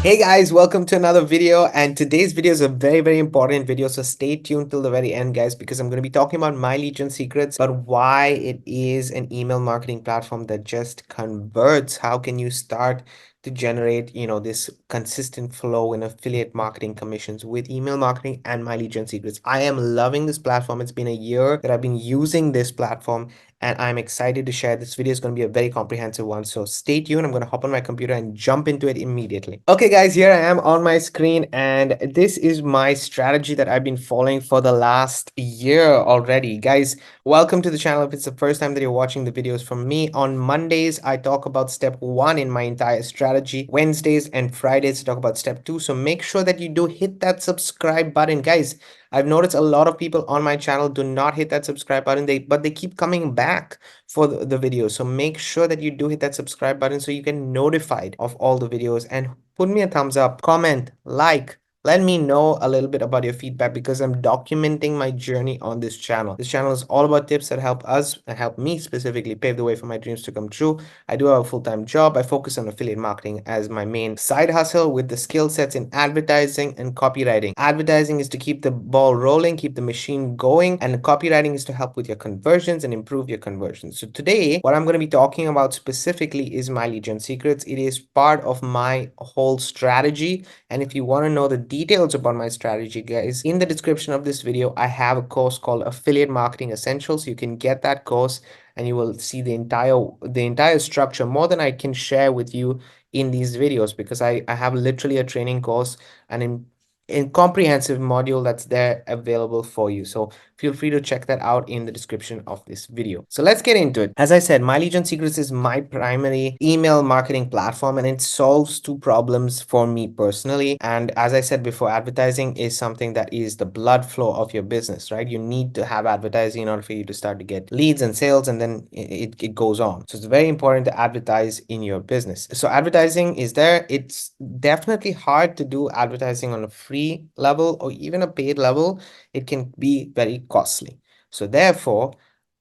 Hey guys, welcome to another video, and today's video is a very important video, so stay tuned till the very end guys, because I'm going to be talking about My Legion Secrets, but why it is an email marketing platform that just converts. How can you start to generate, this consistent flow in affiliate marketing commissions with email marketing and My Legion Secrets. I am loving this platform. It's been a year that I've been using this platform, and I'm excited to share. This video is going to be a very comprehensive one, so stay tuned. I'm going to hop on my computer and jump into it immediately. Okay guys, here I am on my screen, and this is my strategy that I've been following for the last year already. Guys, welcome to the channel. If it's the first time that you're watching the videos from me, on Mondays I talk about step 1 in my entire strategy. Wednesdays and Fridays I talk about step 2, so make sure that you do hit that subscribe button. Guys, I've noticed a lot of people on my channel do not hit that subscribe button, but they keep coming back for the video. So make sure that you do hit that subscribe button so you get notified of all the videos, and put me a thumbs up, comment, like. Let me know a little bit about your feedback, because I'm documenting my journey on this channel. This channel is all about tips that help us and help me specifically pave the way for my dreams to come true. I do have a full-time job. I focus on affiliate marketing as my main side hustle, with the skill sets in advertising and copywriting. Advertising is to keep the ball rolling, keep the machine going, and copywriting is to help with your conversions and improve your conversions. So today, what I'm going to be talking about specifically is My Legion Secrets. It is part of my whole strategy, and if you want to know the details about my strategy, guys, in the description of this video I have a course called Affiliate Marketing Essentials. You can get that course and you will see the entire structure, more than I can share with you in these videos, because I have literally a training course and in comprehensive module that's there available for you. So feel free to check that out in the description of this video. So let's get into it. As I said, My Legion Secrets is my primary email marketing platform, and it solves two problems for me personally. And as I said before, advertising is something that is the blood flow of your business, right? You need to have advertising in order for you to start to get leads and sales, and then it goes on. So it's very important to advertise in your business. So advertising is there. It's definitely hard to do advertising on a free level or even a paid level. It can be very costly. So therefore,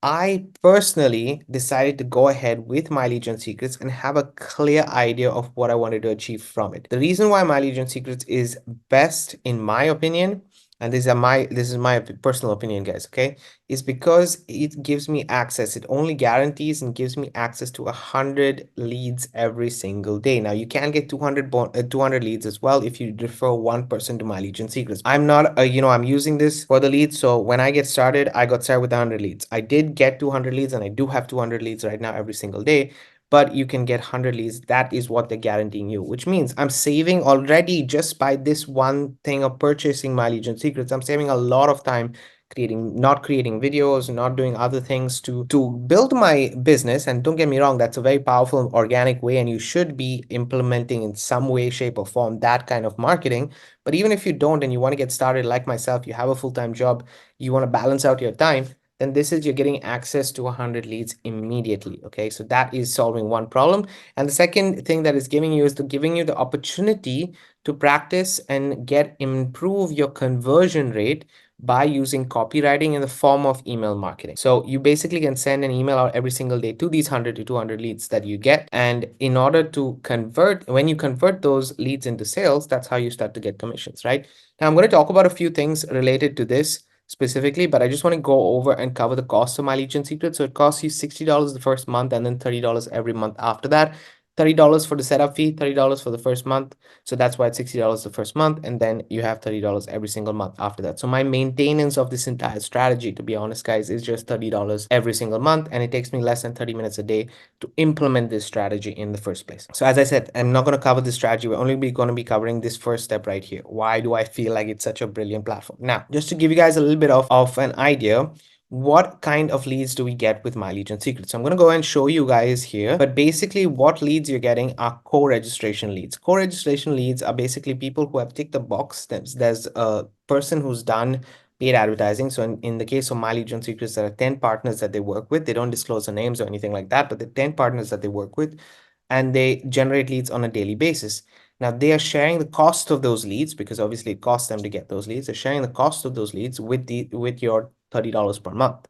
I personally decided to go ahead with My Legion Secrets and have a clear idea of what I wanted to achieve from it. The reason why My Legion Secrets is best, in my opinion, and this is my personal opinion, guys, okay, is because it gives me access. It only guarantees and gives me access to 100 leads every single day. Now you can get 200 leads as well if you refer one person to My Legion Secrets. I'm not I'm using this for the leads, so when I get started, I got started with 100 leads. I did get 200 leads, and I do have 200 leads right now every single day, but you can get 100 leads. That is what they're guaranteeing you, which means I'm saving already just by this one thing of purchasing My Legion Secrets. I'm saving a lot of time not creating videos, not doing other things to build my business. And don't get me wrong, that's a very powerful organic way, and you should be implementing in some way, shape, or form that kind of marketing. But even if you don't and you want to get started like myself, you have a full-time job, you want to balance out your time, then this is, you're getting access to 100 leads immediately. Okay, so that is solving one problem. And the second thing that is giving you is giving you the opportunity to practice and improve your conversion rate by using copywriting in the form of email marketing. So you basically can send an email out every single day to these 100 to 200 leads that you get, and in order to convert, when you convert those leads into sales, that's how you start to get commissions, right? Now I'm going to talk about a few things related to this specifically, but I just want to go over and cover the cost of My Legion Secret. So it costs you $60 the first month, and then $30 every month after that. $30 for the setup fee, $30 for the first month. So that's why it's $60 the first month, and then you have $30 every single month after that. So my maintenance of this entire strategy, to be honest, guys, is just $30 every single month, and it takes me less than 30 minutes a day to implement this strategy in the first place. So as I said, I'm not going to cover this strategy. We're only going to be covering this first step right here. Why do I feel like it's such a brilliant platform? Now, just to give you guys a little bit of an idea, what kind of leads do we get with My Legion Secrets? So I'm going to go and show you guys here, but basically what leads you're getting are co-registration leads. Co-registration leads are basically people who have ticked the box. There's a person who's done paid advertising. So in the case of My Legion Secrets, there are 10 partners that they work with. They don't disclose the names or anything like that, but the 10 partners that they work with, and they generate leads on a daily basis. Now they are sharing the cost of those leads, because obviously it costs them to get those leads. They're sharing the cost of those leads with your $30 per month.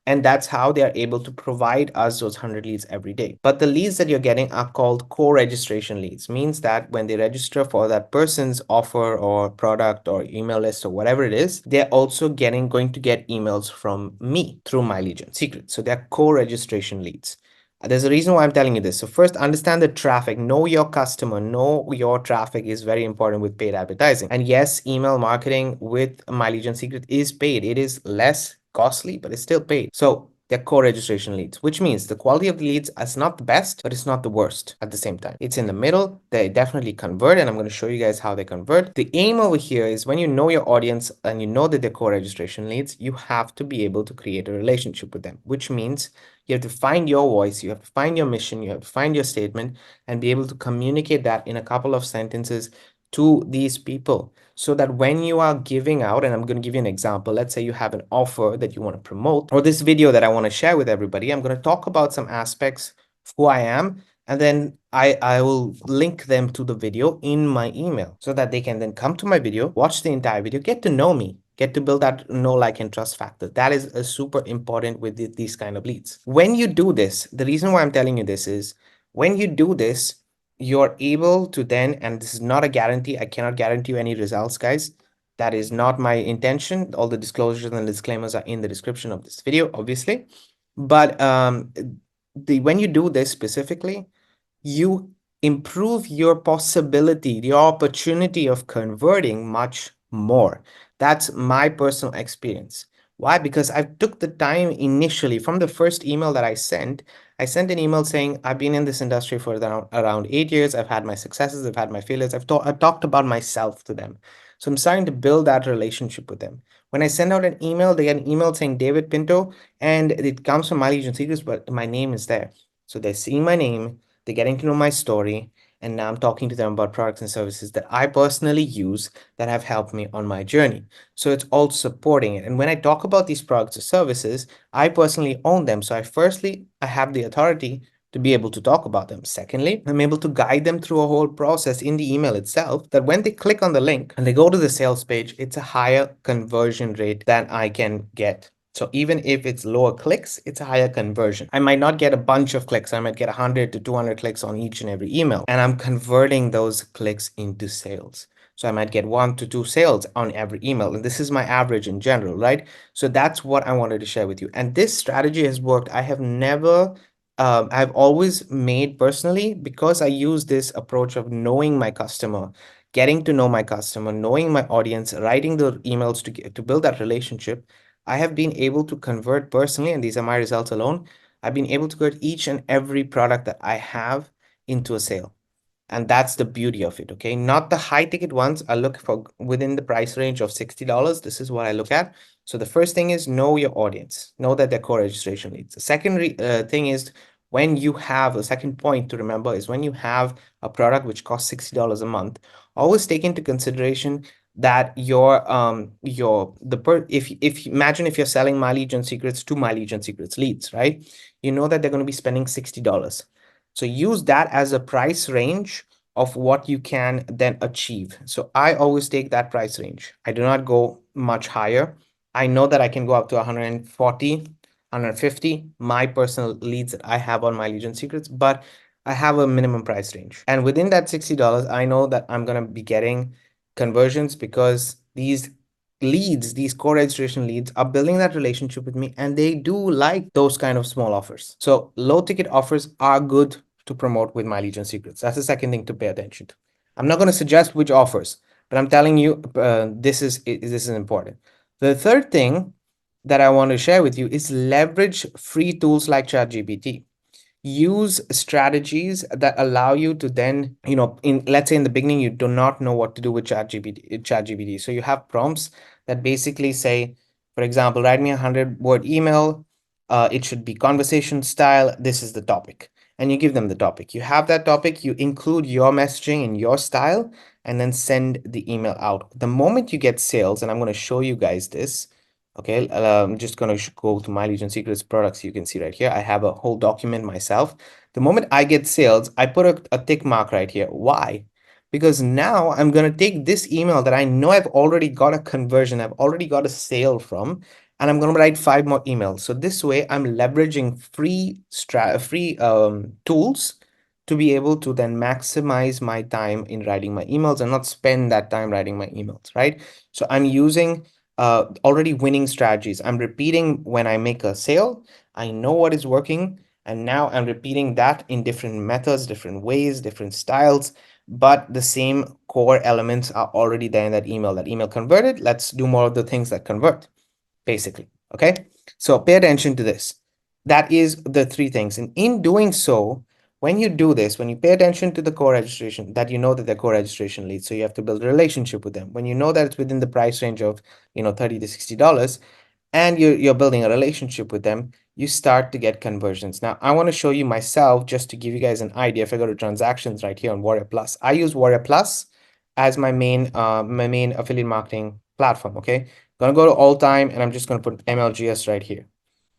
And that's how they are able to provide us those 100 leads every day. But the leads that you're getting are called co-registration leads. Means that when they register for that person's offer or product or email list or whatever it is, they're also going to get emails from me through My Legion Secret. So they're co-registration leads. There's a reason why I'm telling you this. So first, understand the traffic. Know your customer. Know your traffic is very important with paid advertising. And yes, email marketing with My Legion Secret is paid. It is less costly, but it's still paid. So they're co-registration leads, which means the quality of the leads is not the best, but it's not the worst at the same time. It's in the middle. They definitely convert, and I'm going to show you guys how they convert. The aim over here is when you know your audience and you know that they're co-registration leads, you have to be able to create a relationship with them, which means you have to find your voice, you have to find your mission, you have to find your statement and be able to communicate that in a couple of sentences to these people so that when you are giving out, and I'm going to give you an example, let's say you have an offer that you want to promote or this video that I want to share with everybody, I'm going to talk about some aspects of who I am, and then I will link them to the video in my email so that they can then come to my video, watch the entire video, get to know me, get to build that know, like, and trust factor. That is a super important with these kind of leads. When you do this, the reason why I'm telling you this is when you do this, you're able to then, and this is not a guarantee, I cannot guarantee you any results, guys. That is not my intention. All the disclosures and disclaimers are in the description of this video, obviously. But when you do this specifically, you improve your possibility, the opportunity of converting much more. That's my personal experience. Why? Because I took the time initially from the first email that I sent an email saying, I've been in this industry for around 8 years. I've had my successes, I've had my failures. I've talked about myself to them. So I'm starting to build that relationship with them. When I send out an email, they get an email saying David Pinto, and it comes from My Legion Secrets, but my name is there. So they're seeing my name, they're getting to know my story, and now I'm talking to them about products and services that I personally use that have helped me on my journey. So it's all supporting it. And when I talk about these products or services, I personally own them. So I have the authority to be able to talk about them. Secondly, I'm able to guide them through a whole process in the email itself that when they click on the link and they go to the sales page, it's a higher conversion rate than I can get. So even if it's lower clicks, it's a higher conversion. I might not get a bunch of clicks. I might get 100 to 200 clicks on each and every email, and I'm converting those clicks into sales. So I might get 1 to 2 sales on every email. And this is my average in general, right? So that's what I wanted to share with you. And this strategy has worked. I've always made personally, because I use this approach of knowing my customer, getting to know my customer, knowing my audience, writing the emails to build that relationship. I have been able to convert personally, and these are my results alone. I've been able to convert each and every product that I have into a sale. And that's the beauty of it, okay? Not the high ticket ones. I look for within the price range of $60. This is what I look at. So the first thing is know your audience. Know that they're co-registration leads. The second thing is when you have a second point to remember is when you have a product which costs $60 a month, always take into consideration that if imagine if you're selling My Legion Secrets to My Legion Secrets leads, right? You know that they're going to be spending $60. So use that as a price range of what you can then achieve. So I always take that price range. I do not go much higher. I know that I can go up to 140, 150, my personal leads that I have on My Legion Secrets, but I have a minimum price range. And within that $60, I know that I'm going to be getting conversions because these leads, these co-registration leads are building that relationship with me, and they do like those kind of small offers. So low ticket offers are good to promote with My Legion Secrets. That's the second thing to pay attention to. I'm not going to suggest which offers, but I'm telling you this is important. The third thing that I want to share with you is leverage free tools like ChatGPT. Use strategies that allow you to then, let's say in the beginning, you do not know what to do with ChatGPT. So you have prompts that basically say, for example, write me a 100-word email. It should be conversation style. This is the topic. And you give them the topic. You have that topic, you include your messaging in your style, and then send the email out. The moment you get sales, and I'm going to show you guys this. Okay, I'm just going to go to My Legion Secrets products. You can see right here, I have a whole document myself. The moment I get sales, I put a tick mark right here. Why? Because now I'm going to take this email that I know I've already got a conversion, I've already got a sale from, and I'm going to write 5 more emails. So this way I'm leveraging free tools to be able to then maximize my time in writing my emails and not spend that time writing my emails, right? So I'm using already winning strategies. I'm repeating when I make a sale. I know what is working, and now I'm repeating that in different methods, different ways, different styles, but the same core elements are already there in that email. That email converted. Let's do more of the things that convert, basically. Okay, so pay attention to this. That is the 3 things. And in doing so, when you do this, when you pay attention to the core registration, that you know that they're core registration leads, so you have to build a relationship with them. When you know that it's within the price range of, $30 to $60, and you're building a relationship with them, you start to get conversions. Now, I want to show you myself just to give you guys an idea. If I go to transactions right here on Warrior Plus, I use Warrior Plus as my main affiliate marketing platform. Okay, I'm gonna go to all time, and I'm just gonna put MLGS right here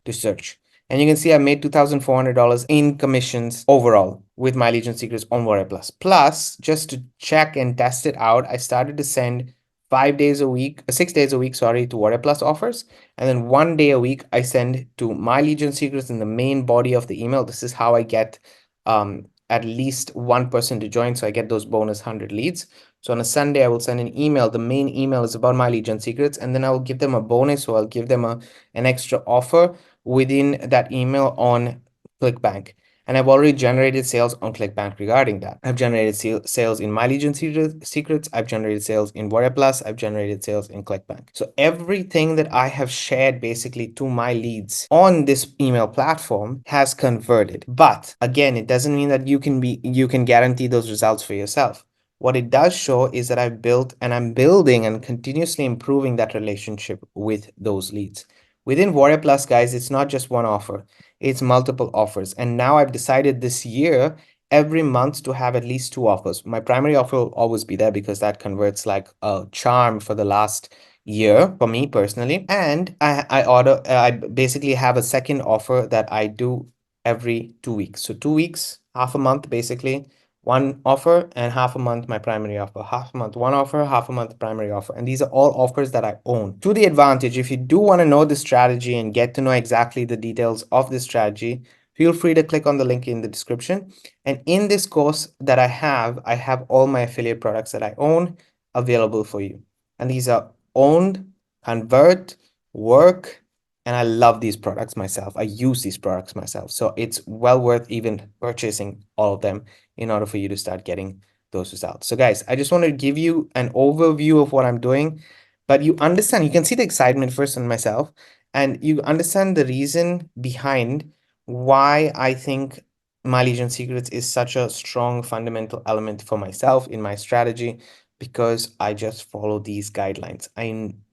to search. And you can see I made $2,400 in commissions overall with my Legion Secrets on Warrior Plus. Plus, just to check and test it out, I started to send 5 days a week, 6 days a week, sorry, to Warrior Plus offers. And then 1 day a week, I send to my Legion Secrets in the main body of the email. This is how I get at least one person to join. So I get those bonus 100 leads. So on a Sunday, I will send an email. The main email is about my Legion Secrets, and then I will give them a bonus. So I'll give them an extra offer within that email on ClickBank. And I've already generated sales on ClickBank regarding that. I've generated sales in my Legion Secrets. I've generated sales in Warrior Plus. I've generated sales in ClickBank. So everything that I have shared basically to my leads on this email platform has converted. But again, it doesn't mean that you can guarantee those results for yourself. What it does show is that I've built and I'm building and continuously improving that relationship with those leads. Within Warrior Plus, guys, it's not just one offer, it's multiple offers. And now I've decided this year, every month, to have at least 2 offers. My primary offer will always be there because that converts like a charm for the last year for me personally. And I basically have a second offer that I do every 2 weeks. So 2 weeks, half a month, basically one offer, and half a month my primary offer. Half a month one offer, half a month primary offer. And these are all offers that I own. To the advantage, if you do want to know the strategy and get to know exactly the details of this strategy, feel free to click on the link in the description. And in this course that I have all my affiliate products that I own available for you. And these are owned, convert, work, and I love these products myself. I use these products myself. So it's well worth even purchasing all of them in order for you to start getting those results. So guys, I just want to give you an overview of what I'm doing, but you understand, you can see the excitement first in myself, and you understand the reason behind why I think my Legion Secrets is such a strong fundamental element for myself in my strategy, because I just follow these guidelines.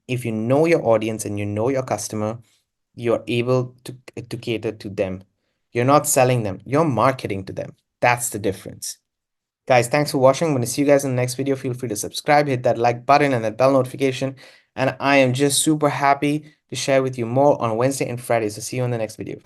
If you know your audience and you know your customer, you're able to cater to them. You're not selling them, you're marketing to them. That's the difference. Guys, thanks for watching. I'm going to see you guys in the next video. Feel free to subscribe, hit that like button and that bell notification. And I am just super happy to share with you more on Wednesday and Friday. So see you in the next video.